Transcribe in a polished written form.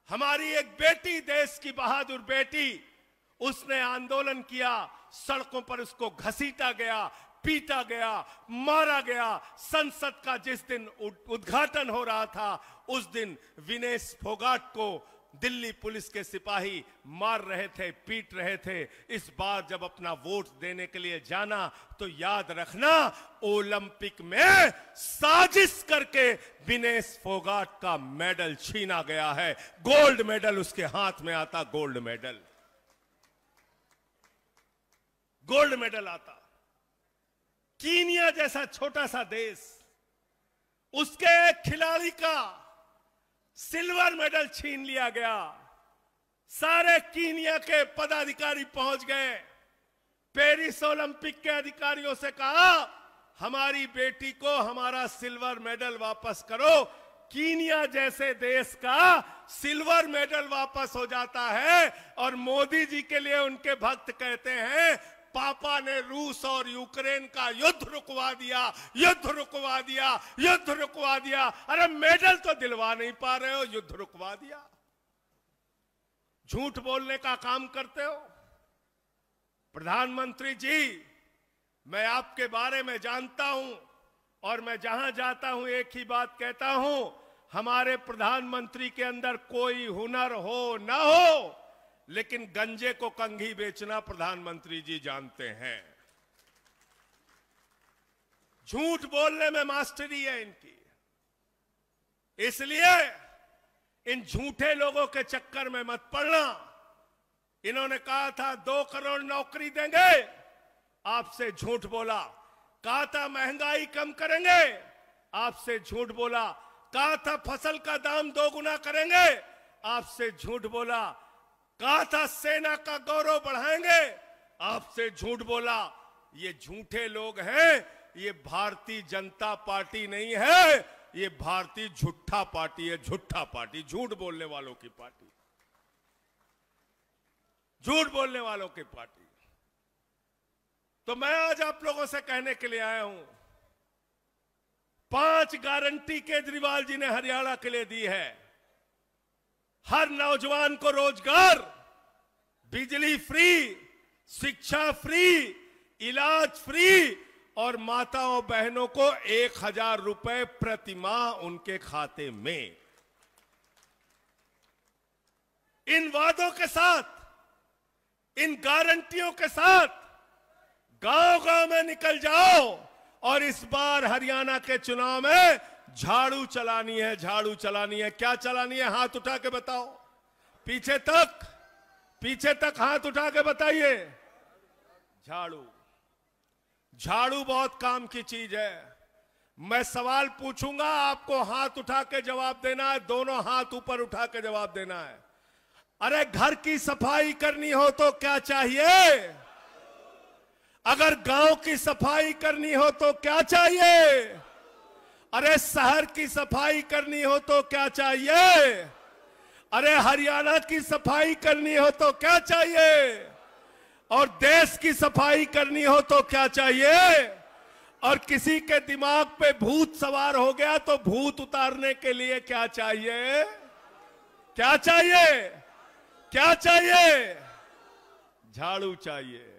हमारी एक बेटी, देश की बहादुर बेटी, उसने आंदोलन किया, सड़कों पर उसको घसीटा गया, पीटा गया, मारा गया। संसद का जिस दिन उद्घाटन हो रहा था, उस दिन विनेश फोगाट को दिल्ली पुलिस के सिपाही मार रहे थे, पीट रहे थे। इस बार जब अपना वोट देने के लिए जाना तो याद रखना, ओलंपिक में साजिश करके विनेश फोगाट का मेडल छीना गया है। गोल्ड मेडल उसके हाथ में आता, गोल्ड मेडल, गोल्ड मेडल आता। कीनिया जैसा छोटा सा देश, उसके एक खिलाड़ी का सिल्वर मेडल छीन लिया गया। सारे कीनिया के पदाधिकारी पहुंच गए, पेरिस ओलंपिक के अधिकारियों से कहा, हमारी बेटी को हमारा सिल्वर मेडल वापस करो। कीनिया जैसे देश का सिल्वर मेडल वापस हो जाता है और मोदी जी के लिए उनके भक्त कहते हैं, पापा ने रूस और यूक्रेन का युद्ध रुकवा दिया, युद्ध रुकवा दिया, युद्ध रुकवा दिया। अरे मेडल तो दिलवा नहीं पा रहे हो, युद्ध रुकवा दिया। झूठ बोलने का काम करते हो। प्रधानमंत्री जी, मैं आपके बारे में जानता हूं और मैं जहां जाता हूं एक ही बात कहता हूं, हमारे प्रधानमंत्री के अंदर कोई हुनर हो ना हो, लेकिन गंजे को कंघी बेचना प्रधानमंत्री जी जानते हैं। झूठ बोलने में मास्टरी है इनकी। इसलिए इन झूठे लोगों के चक्कर में मत पड़ना। इन्होंने कहा था 2 करोड़ नौकरी देंगे, आपसे झूठ बोला। कहा था महंगाई कम करेंगे, आपसे झूठ बोला। कहा था फसल का दाम 2 गुना करेंगे, आपसे झूठ बोला। कहा था सेना का गौरव बढ़ाएंगे, आपसे झूठ बोला। ये झूठे लोग हैं, ये भारतीय जनता पार्टी नहीं है, ये भारतीय झूठा पार्टी है, झूठा पार्टी, झूठ बोलने वालों की पार्टी, झूठ बोलने वालों की पार्टी। तो मैं आज आप लोगों से कहने के लिए आया हूं, 5 गारंटी केजरीवाल जी ने हरियाणा के लिए दी है। हर नौजवान को रोजगार, बिजली फ्री, शिक्षा फ्री, इलाज फ्री और माताओं बहनों को 1000 रुपए प्रति माह उनके खाते में। इन वादों के साथ, इन गारंटियों के साथ गांव-गांव में निकल जाओ और इस बार हरियाणा के चुनाव में झाड़ू चलानी है, झाड़ू चलानी है। क्या चलानी है? हाथ उठा के बताओ। पीछे तक, पीछे तक हाथ उठा के बताइए। झाड़ू, झाड़ू बहुत काम की चीज है। मैं सवाल पूछूंगा, आपको हाथ उठा के जवाब देना है, दोनों हाथ ऊपर उठा के जवाब देना है। अरे घर की सफाई करनी हो तो क्या चाहिए? अगर गांव की सफाई करनी हो तो क्या चाहिए? अरे शहर की सफाई करनी हो तो क्या चाहिए? अरे हरियाणा की सफाई करनी हो तो क्या चाहिए? और देश की सफाई करनी हो तो क्या चाहिए? और किसी के दिमाग पे भूत सवार हो गया तो भूत उतारने के लिए क्या चाहिए? क्या चाहिए? क्या चाहिए? झाड़ू चाहिए।